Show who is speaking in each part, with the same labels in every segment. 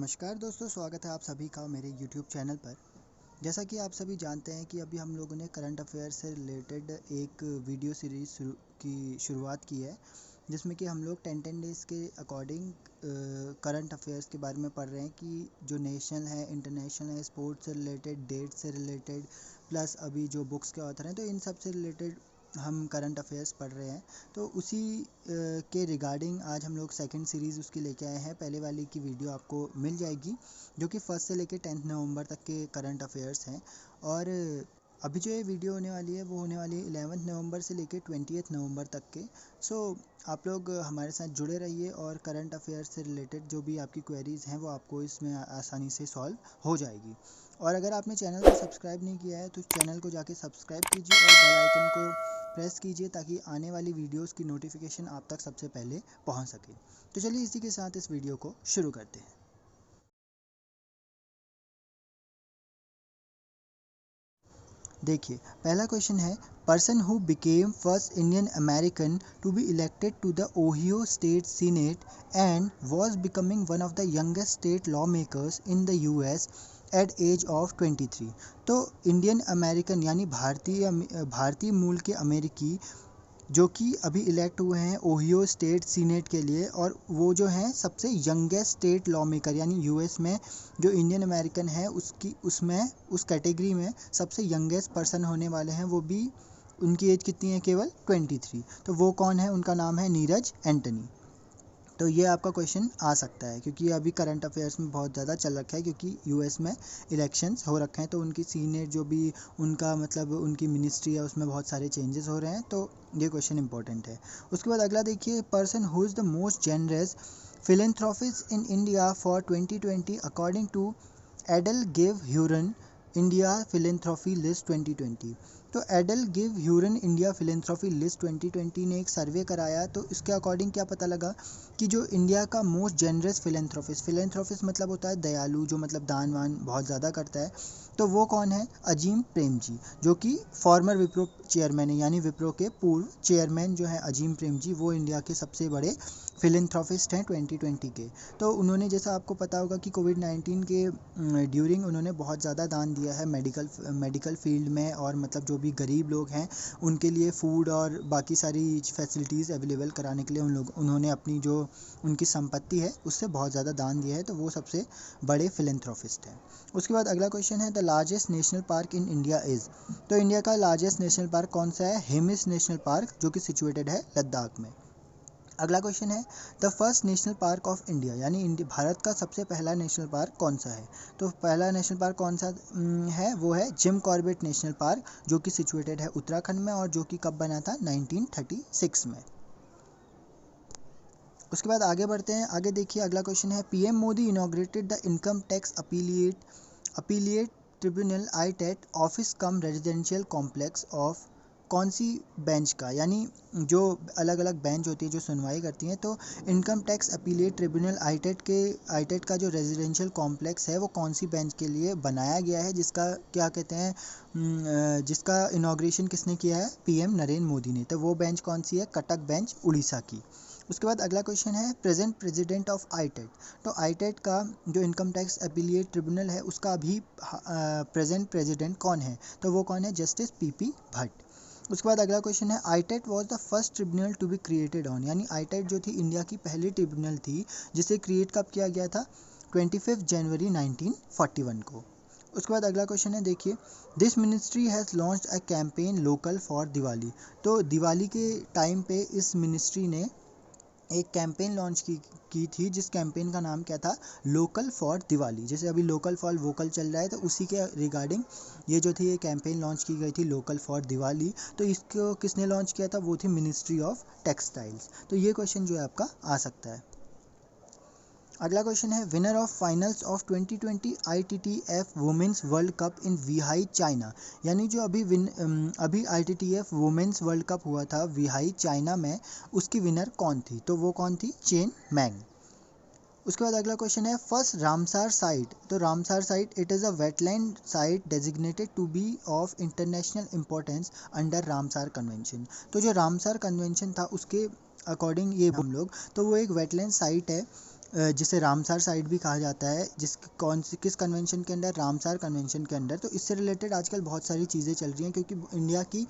Speaker 1: नमस्कार दोस्तों, स्वागत है आप सभी का मेरे YouTube चैनल पर। जैसा कि आप सभी जानते हैं कि अभी हम लोगों ने करंट अफेयर से रिलेटेड एक वीडियो सीरीज़ की शुरुआत की है, जिसमें कि हम लोग 10 डेज़ के अकॉर्डिंग करंट अफेयर्स के बारे में पढ़ रहे हैं कि जो नेशनल है, इंटरनेशनल है, स्पोर्ट्स से रिलेटेड, डेट से रिलेटेड, प्लस अभी जो बुक्स के ऑथर हैं तो इन सब से रिलेटेड हम करंट अफेयर्स पढ़ रहे हैं। तो उसी के रिगार्डिंग आज हम लोग सेकंड सीरीज़ उसकी लेके आए हैं। पहले वाली की वीडियो आपको मिल जाएगी, जो कि 1 से लेके 10 नवंबर तक के करंट अफेयर्स हैं। और अभी जो ये वीडियो होने वाली है वो होने वाली है 11 नवंबर से लेके 20 नवंबर तक के। सो आप लोग हमारे साथ जुड़े रहिए और करंट अफेयर्स से रिलेटेड जो भी आपकी क्वेरीज़ हैं वो आपको इसमें आसानी से सॉल्व हो जाएगी। और अगर आपने चैनल को सब्सक्राइब नहीं किया है तो चैनल को जाके सब्सक्राइब कीजिए और बेल आइकन को प्रेस कीजिए, ताकि आने वाली वीडियोस की नोटिफिकेशन आप तक सबसे पहले पहुंच सके। तो चलिए इसी के साथ इस वीडियो को शुरू करते हैं। देखिए, पहला क्वेश्चन है, person who became first Indian American to be elected to the Ohio state senate and was becoming one of the youngest state law makers in the US at age of 23। तो Indian American यानी भारतीय मूल के अमेरिकी जो कि अभी elect हुए हैं ओहियो स्टेट सीनेट के लिए, और वो जो हैं सबसे यंगेस्ट स्टेट लॉ मेकर, यानी यूएस में जो इंडियन अमेरिकन है उसमें उस कैटेगरी में सबसे यंगेस्ट पर्सन होने वाले हैं। वो भी उनकी एज कितनी है? केवल 23। तो वो कौन है? उनका नाम है नीरज एंटनी। तो ये आपका क्वेश्चन आ सकता है, क्योंकि अभी करंट अफेयर्स में बहुत ज़्यादा चल रखा है, क्योंकि यूएस में इलेक्शंस हो रखे हैं। तो उनकी सीनेट जो भी उनका मतलब उनकी मिनिस्ट्री है उसमें बहुत सारे चेंजेस हो रहे हैं। तो ये क्वेश्चन इंपॉर्टेंट है। उसके बाद अगला देखिए, person who is the most generous philanthropist in India for 2020 according to EdelGive Hurun India philanthropy list 2020। तो EdelGive Hurun India philanthropy list 2020 ने एक सर्वे कराया। तो इसके अकॉर्डिंग क्या पता लगा कि जो इंडिया का मोस्ट जेनरस फिलेंथ्रोपिस्ट मतलब होता है दयालु, जो मतलब दान वान बहुत ज़्यादा करता है। तो वो कौन है? अजीम प्रेम जी, जो कि फॉर्मर विप्रो चेयरमैन है, यानी विप्रो के पूर्व चेयरमैन जो है अजीम प्रेम जी, वो इंडिया के सबसे बड़े फिलेंथ्रोपिस्ट हैं 2020 के। तो उन्होंने, जैसा आपको पता होगा कि कोविड-19 के ड्यूरिंग उन्होंने बहुत ज़्यादा दान दिया है मेडिकल फील्ड में, और मतलब जो भी गरीब लोग हैं उनके लिए फूड और बाकी सारी फैसिलिटीज़ अवेलेबल कराने के लिए उन्होंने अपनी जो उनकी संपत्ति है उससे बहुत ज़्यादा दान दिया है। तो वो सबसे बड़े फिलेंथ्रोपिस्ट हैं। उसके बाद अगला क्वेश्चन है, the largest national park in India is. तो इंडिया का लार्जेस्ट नेशनल पार्क कौन सा है? हेमिस नेशनल पार्क, जो कि सिचुएटेड है लद्दाख में। अगला क्वेश्चन है, the first national park of India, यानी भारत का सबसे पहला नेशनल पार्क कौन सा है? तो पहला नेशनल पार्क कौन सा है? वो है जिम कॉर्बेट नेशनल पार्क, जो कि सिचुएटेड है उत्तराखंड में, और जो कि कब बना था? 1936 में। उसके बाद आगे बढ़ते हैं। आगे देखिए, अगला क्वेश्चन है, PM Modi inaugurated the income tax appellate tribunal ITAT office cum residential complex of कौन सी बेंच का? यानी जो अलग अलग बेंच होती है जो सुनवाई करती हैं, तो इनकम टैक्स अपीलिएट ट्रिब्यूनल आईटेट का जो रेजिडेंशियल कॉम्प्लेक्स है वो कौन सी बेंच के लिए बनाया गया है, जिसका क्या कहते हैं, जिसका इनॉग्रेशन किसने किया है? पीएम नरेंद्र मोदी ने। तो वो बेंच कौन सी है? कटक बेंच, उड़ीसा की। उसके बाद अगला क्वेश्चन है, प्रेजेंट प्रेसिडेंट ऑफ आईटेट। तो आईटेट का जो इनकम टैक्स अपीलिएट ट्रिब्यूनल है उसका अभी प्रेजेंट प्रेसिडेंट कौन है? तो वो कौन है? Justice PP Bhatt. उसके बाद अगला क्वेश्चन है, ITAT was the first tribunal to be created on, यानी आईटेट जो थी इंडिया की पहली ट्रिब्यूनल थी, जिसे क्रिएट कब किया गया था? 25 जनवरी 1941 को। उसके बाद अगला क्वेश्चन है, देखिए, this ministry has launched a campaign local for Diwali. तो दिवाली के टाइम पे इस मिनिस्ट्री ने एक कैंपेन लॉन्च की थी, जिस कैंपेन का नाम क्या था? Local for Diwali. जैसे अभी लोकल फॉर वोकल चल रहा है, तो उसी के रिगार्डिंग ये जो थी ये कैंपेन लॉन्च की गई थी, लोकल फॉर दिवाली। तो इसको किसने लॉन्च किया था? वो थी मिनिस्ट्री ऑफ टेक्सटाइल्स। तो ये क्वेश्चन जो है आपका आ सकता है। अगला क्वेश्चन है, winner of finals of 2020 ITTF women's world cup in Weihai China. यानी जो अभी ITTF वुमेन्स वर्ल्ड कप हुआ था विहाई चाइना में, उसकी विनर कौन थी? तो वो कौन थी? Chen Mang. उसके बाद अगला क्वेश्चन है, फर्स्ट रामसार साइट। तो Ramsar site, it is a wetland site designated to be of international importance under Ramsar convention. तो जो रामसार कन्वेंशन था उसके अकॉर्डिंग ये हम लोग, तो वो एक वेटलैंड साइट है जिसे रामसार साइट भी कहा जाता है, किस कन्वेंशन के अंडर, रामसार कन्वेंशन के अंडर। तो इससे रिलेटेड आजकल बहुत सारी चीज़ें चल रही हैं, क्योंकि इंडिया की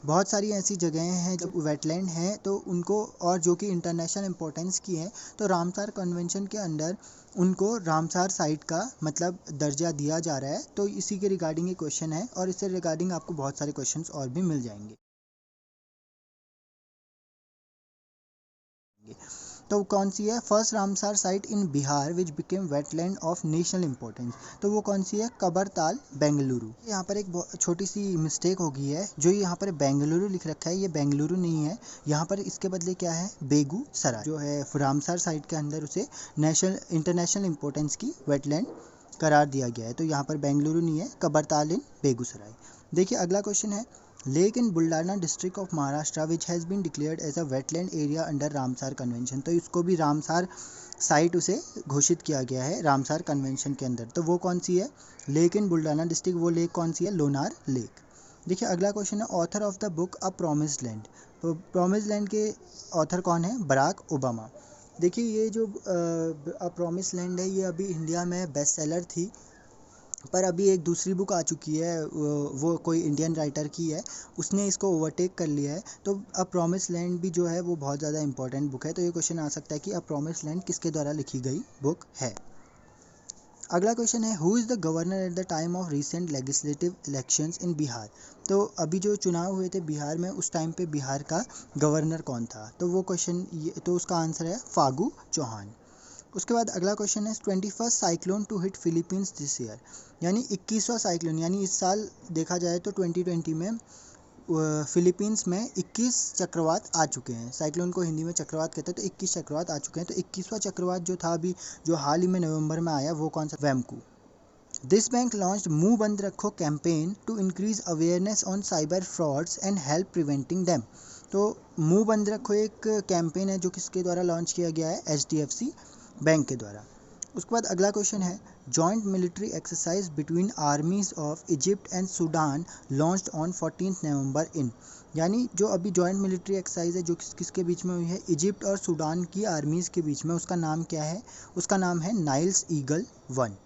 Speaker 1: बहुत सारी ऐसी जगहें हैं जब वेटलैंड हैं तो उनको, और जो कि इंटरनेशनल इम्पोर्टेंस की हैं, तो रामसार कन्वेंशन के अंडर उनको रामसार साइट का मतलब दर्जा दिया जा रहा है। तो इसी के रिगार्डिंग ये क्वेश्चन है, और इससे रिगार्डिंग आपको बहुत सारे क्वेश्चंस और भी मिल जाएंगे। तो कौन सी है? First Ramsar site in Bihar which became wetland of national importance. तो वो कौन सी है? कबरताल, बेंगलुरु। यहाँ पर एक छोटी सी मिस्टेक हो गई है, जो यहाँ पर बेंगलुरु लिख रखा है, ये बेंगलुरु नहीं है। यहाँ पर इसके बदले क्या है? बेगूसराय। जो है रामसार साइट के अंदर उसे इंटरनेशनल इंपॉर्टेंस की वेटलैंड करार दिया गया है। तो यहाँ पर बेंगलुरु नहीं है, कबरताल इन बेगूसराय। देखिए अगला क्वेश्चन है, lake in Buldhana district of Maharashtra which has been declared as a wetland area under Ramsar convention. तो इसको भी रामसार साइट उसे घोषित किया गया है रामसार कन्वेंशन के अंदर। तो वो कौन सी है? Lake in Buldhana district. वो लेक कौन सी है? लोनार लेक। देखिए अगला क्वेश्चन है, author of the book a promised land. तो प्रॉमिस्ड लैंड के ऑथर कौन है? Barack Obama. देखिए ये जो अ प्रॉमिस्ड लैंड है, ये अभी इंडिया में बेस्ट सेलर थी, पर अभी एक दूसरी बुक आ चुकी है, वो कोई इंडियन राइटर की है, उसने इसको ओवरटेक कर लिया है। तो अ प्रॉमिस लैंड भी जो है वो बहुत ज़्यादा इंपॉर्टेंट बुक है। तो ये क्वेश्चन आ सकता है कि अ प्रॉमिस लैंड किसके द्वारा लिखी गई बुक है। अगला क्वेश्चन है, who is the governor at the time of recent legislative elections in Bihar. तो अभी जो चुनाव हुए थे बिहार में, उस टाइम पे बिहार का गवर्नर कौन था? तो वो क्वेश्चन, तो उसका आंसर है फागू चौहान। उसके बाद अगला क्वेश्चन है, 21st cyclone to hit Philippines this year. यानी 21वां साइक्लोन, यानी इस साल देखा जाए तो 2020 में फिलीपींस में 21 चक्रवात आ चुके हैं। साइक्लोन को हिंदी में चक्रवात कहते हैं, तो 21 चक्रवात आ चुके हैं। तो 21वां चक्रवात जो था अभी, जो हाल ही में नवंबर में आया, वो कौन सा? वैमकू। दिस बैंक लॉन्च्ड मुंह बंद रखो campaign to increase awareness on cyber frauds and help preventing them. तो मुंह बंद रखो एक कैंपेन है जो किसके द्वारा लॉन्च किया गया है? HDFC बैंक के द्वारा। उसके बाद अगला क्वेश्चन है, joint military exercise between आर्मीज of Egypt and Sudan launched on 14 नवंबर इन। यानी जो अभी जॉइंट मिलिट्री एक्सरसाइज है जो किसके बीच में हुई है? इजिप्ट और सूडान की आर्मीज के बीच में। उसका नाम क्या है? उसका नाम है नाइल्स ईगल 1।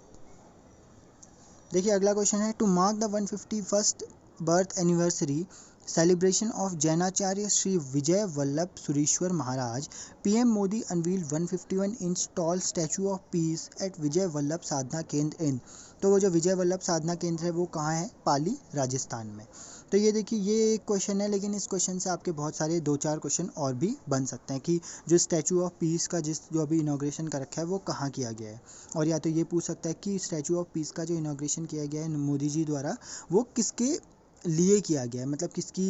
Speaker 1: देखिए अगला क्वेश्चन है, to mark the 151st birth anniversary celebration of Jainacharya Shri Vijay Vallabh Surishwar Maharaj, PM Modi unveil 151 inch tall statue of peace at Vijay Vallabh Sadhana Kendra in. तो वो जो विजय वल्लभ साधना केंद्र है वो कहाँ है? पाली, राजस्थान में। तो ये देखिए ये एक क्वेश्चन है, लेकिन इस क्वेश्चन से आपके बहुत सारे 2-4 क्वेश्चन और भी बन सकते हैं कि जो स्टैचू ऑफ पीस का जो अभी इनॉग्रेशन कर रखा है वो कहाँ किया गया है। और या तो ये पूछ सकता है कि स्टैचू ऑफ पीस का जो इनॉग्रेशन किया गया है मोदी जी द्वारा, वो किसके लिए किया गया है, मतलब किसकी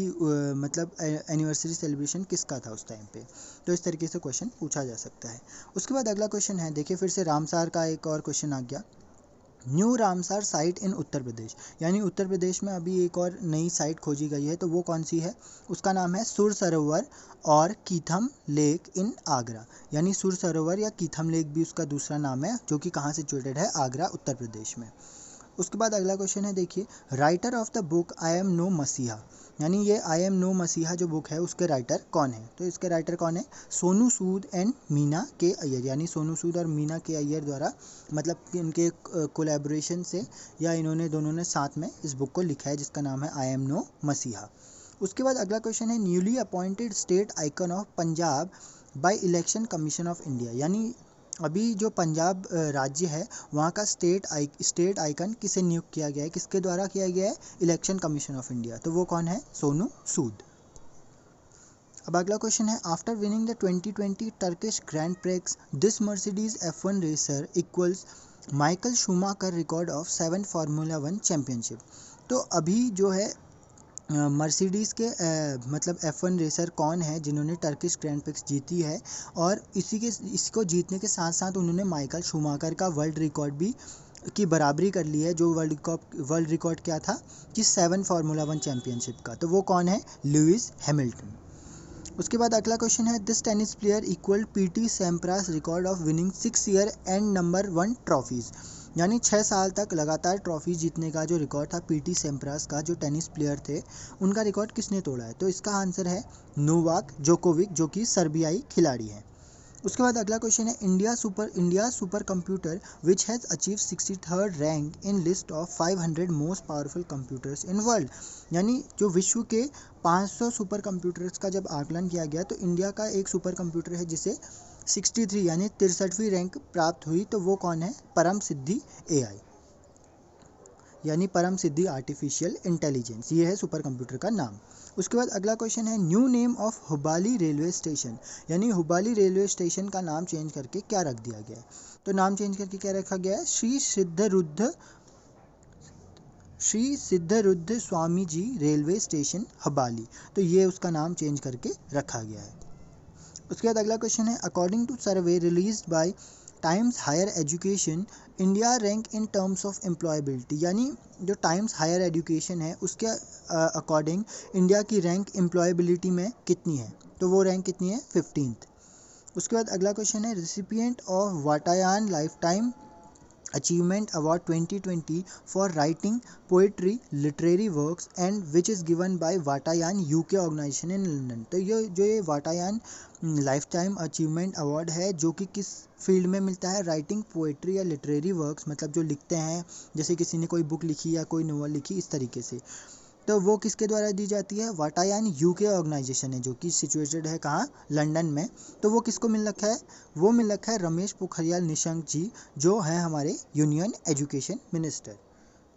Speaker 1: मतलब एनिवर्सरी सेलिब्रेशन किसका था उस टाइम पे। तो इस तरीके से क्वेश्चन पूछा जा सकता है। उसके बाद अगला क्वेश्चन है, देखिए फिर से रामसार का एक और क्वेश्चन आ गया, न्यू रामसार साइट इन उत्तर प्रदेश। यानी उत्तर प्रदेश में अभी एक और नई साइट खोजी गई है, तो वो कौन सी है? उसका नाम है सुर सरोवर और कीथम लेक इन आगरा। यानी सुर सरोवर या कीथम लेक भी उसका दूसरा नाम है, जो कि कहाँ सिचुएटेड है? आगरा, उत्तर प्रदेश में। उसके बाद अगला क्वेश्चन है, देखिए writer of the book I am no मसीहा। यानी ये आई एम नो मसीहा जो बुक है उसके राइटर कौन है? तो इसके राइटर कौन है? सोनू सूद एंड मीना के अय्यर। यानी सोनू सूद और मीना के अय्यर द्वारा, मतलब इनके कोलैबोरेशन से, या इन्होंने दोनों ने साथ में इस बुक को लिखा है, जिसका नाम है आई एम नो मसीहा। उसके बाद अगला क्वेश्चन है, newly appointed state icon of Punjab by election commission of India. यानी अभी जो पंजाब राज्य है वहाँ का स्टेट आइकन किसे नियुक्त किया गया है? किसके द्वारा किया गया है? Election commission of India. तो वो कौन है? सोनू सूद। अब अगला क्वेश्चन है, after winning the 2020 Turkish grand prix this Mercedes F1 racer equals Michael Schumacher record of 7 formula 1 championship. तो अभी जो है मर्सिडीज़ के मतलब F1 रेसर कौन है जिन्होंने टर्किश ग्रैंड प्रिक्स जीती है, और इसको जीतने के साथ साथ उन्होंने माइकल शूमाकर का वर्ल्ड रिकॉर्ड भी की बराबरी कर ली है। जो वर्ल्ड रिकॉर्ड क्या था कि 7 फार्मूला 1 चैम्पियनशिप का। तो वो कौन है? Lewis Hamilton. उसके बाद अगला क्वेश्चन है, this tennis player equal PT Sampras record of winning 6 year and number 1 trophies. यानी 6 साल तक लगातार ट्रॉफी जीतने का जो रिकॉर्ड था PT सैम्प्रास का, जो टेनिस प्लेयर थे, उनका रिकॉर्ड किसने तोड़ा है? तो इसका आंसर है नोवाक जोकोविक, जो कि सर्बियाई खिलाड़ी हैं। उसके बाद अगला क्वेश्चन है India super computer which has achieve 63rd rank in list of 500 most powerful computers in world. यानी जो विश्व के 500 सुपर कंप्यूटर्स का जब आकलन किया गया तो इंडिया का एक सुपर कंप्यूटर है जिसे 63 यानी 63वीं रैंक प्राप्त हुई। तो वो कौन है? परम सिद्धि AI यानी परम सिद्धि आर्टिफिशियल इंटेलिजेंस, ये है सुपर कंप्यूटर का नाम। उसके बाद अगला क्वेश्चन है new name of Hubballi railway station, यानी हुबाली रेलवे स्टेशन का नाम चेंज करके क्या रख दिया गया है? तो नाम चेंज करके क्या रखा गया है? Shri सिद्धरुद्ध Swami ji railway station Hubli. तो ये उसका नाम चेंज करके रखा गया है। उसके बाद अगला क्वेश्चन है according to survey released by Times Higher Education India rank in terms of employability, यानी जो टाइम्स हायर एजुकेशन है उसके अकॉर्डिंग इंडिया की रैंक एम्प्लॉयबिलिटी में कितनी है? तो वो रैंक कितनी है? 15th। उसके बाद अगला क्वेश्चन है recipient of Vatayan lifetime achievement award 2020 for writing poetry literary works and which is given by Vatayan UK organisation in London. तो ये Vatayan lifetime achievement award है जो कि किस फील्ड में मिलता है? राइटिंग पोएट्री या लिटरेरी वर्क्स, मतलब जो लिखते हैं, जैसे किसी ने कोई बुक लिखी या कोई नोवेल लिखी, इस तरीके से। तो वो किसके द्वारा दी जाती है? वाटायान UK ऑर्गेनाइजेशन है जो कि सिचुएटेड है कहाँ? लंदन में। तो वो किसको मिल रखा है? वो मिल रखा है रमेश पोखरियाल निशंक जी जो हैं हमारे यूनियन एजुकेशन मिनिस्टर।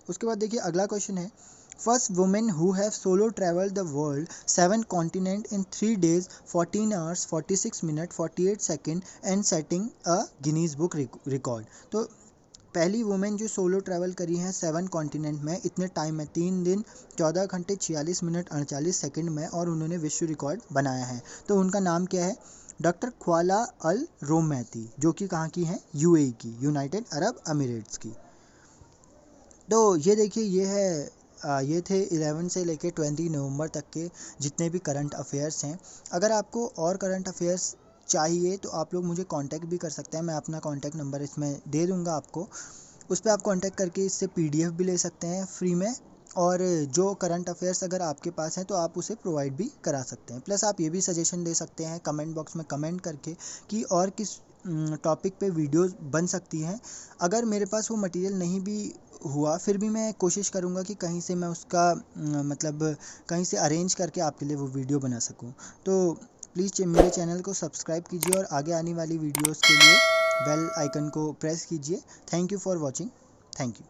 Speaker 1: उसके बाद देखिए अगला क्वेश्चन है first women who have solo travelled the world 7 continent in 3 days 14 hours 46 minutes 48 seconds and setting a Guinness book record. तो पहली वुमेन जो सोलो ट्रैवल करी हैं 7 कॉन्टिनेंट में इतने टाइम में 3 दिन 14 घंटे 46 मिनट 48 सेकंड में, और उन्होंने विश्व रिकॉर्ड बनाया है। तो उनका नाम क्या है? डॉक्टर ख्वाला अल रोमैती, जो कि कहाँ की हैं? UAE की, यूनाइटेड अरब अमीरेट्स की। तो ये देखिए ये थे 11 से लेके 20 नवंबर तक के जितने भी करंट अफेयर्स हैं। अगर आपको और करंट अफेयर्स चाहिए तो आप लोग मुझे कांटेक्ट भी कर सकते हैं। मैं अपना कांटेक्ट नंबर इसमें दे दूंगा आपको, उस पर आप कांटेक्ट करके इससे PDF भी ले सकते हैं फ्री में, और जो करंट अफेयर्स अगर आपके पास हैं तो आप उसे प्रोवाइड भी करा सकते हैं। प्लस आप ये भी सजेशन दे सकते हैं कमेंट बॉक्स में कमेंट करके कि और किस टॉपिक पे वीडियोस बन सकती हैं। अगर मेरे पास वो मटेरियल नहीं भी हुआ फिर भी मैं कोशिश करूँगा कि कहीं से मैं उसका मतलब कहीं से अरेंज करके आपके लिए वो वीडियो बना सकूँ। तो प्लीज़ मेरे चैनल को सब्सक्राइब कीजिए और आगे आने वाली वीडियोस के लिए बेल आइकन को प्रेस कीजिए। Thank you for watching. Thank you.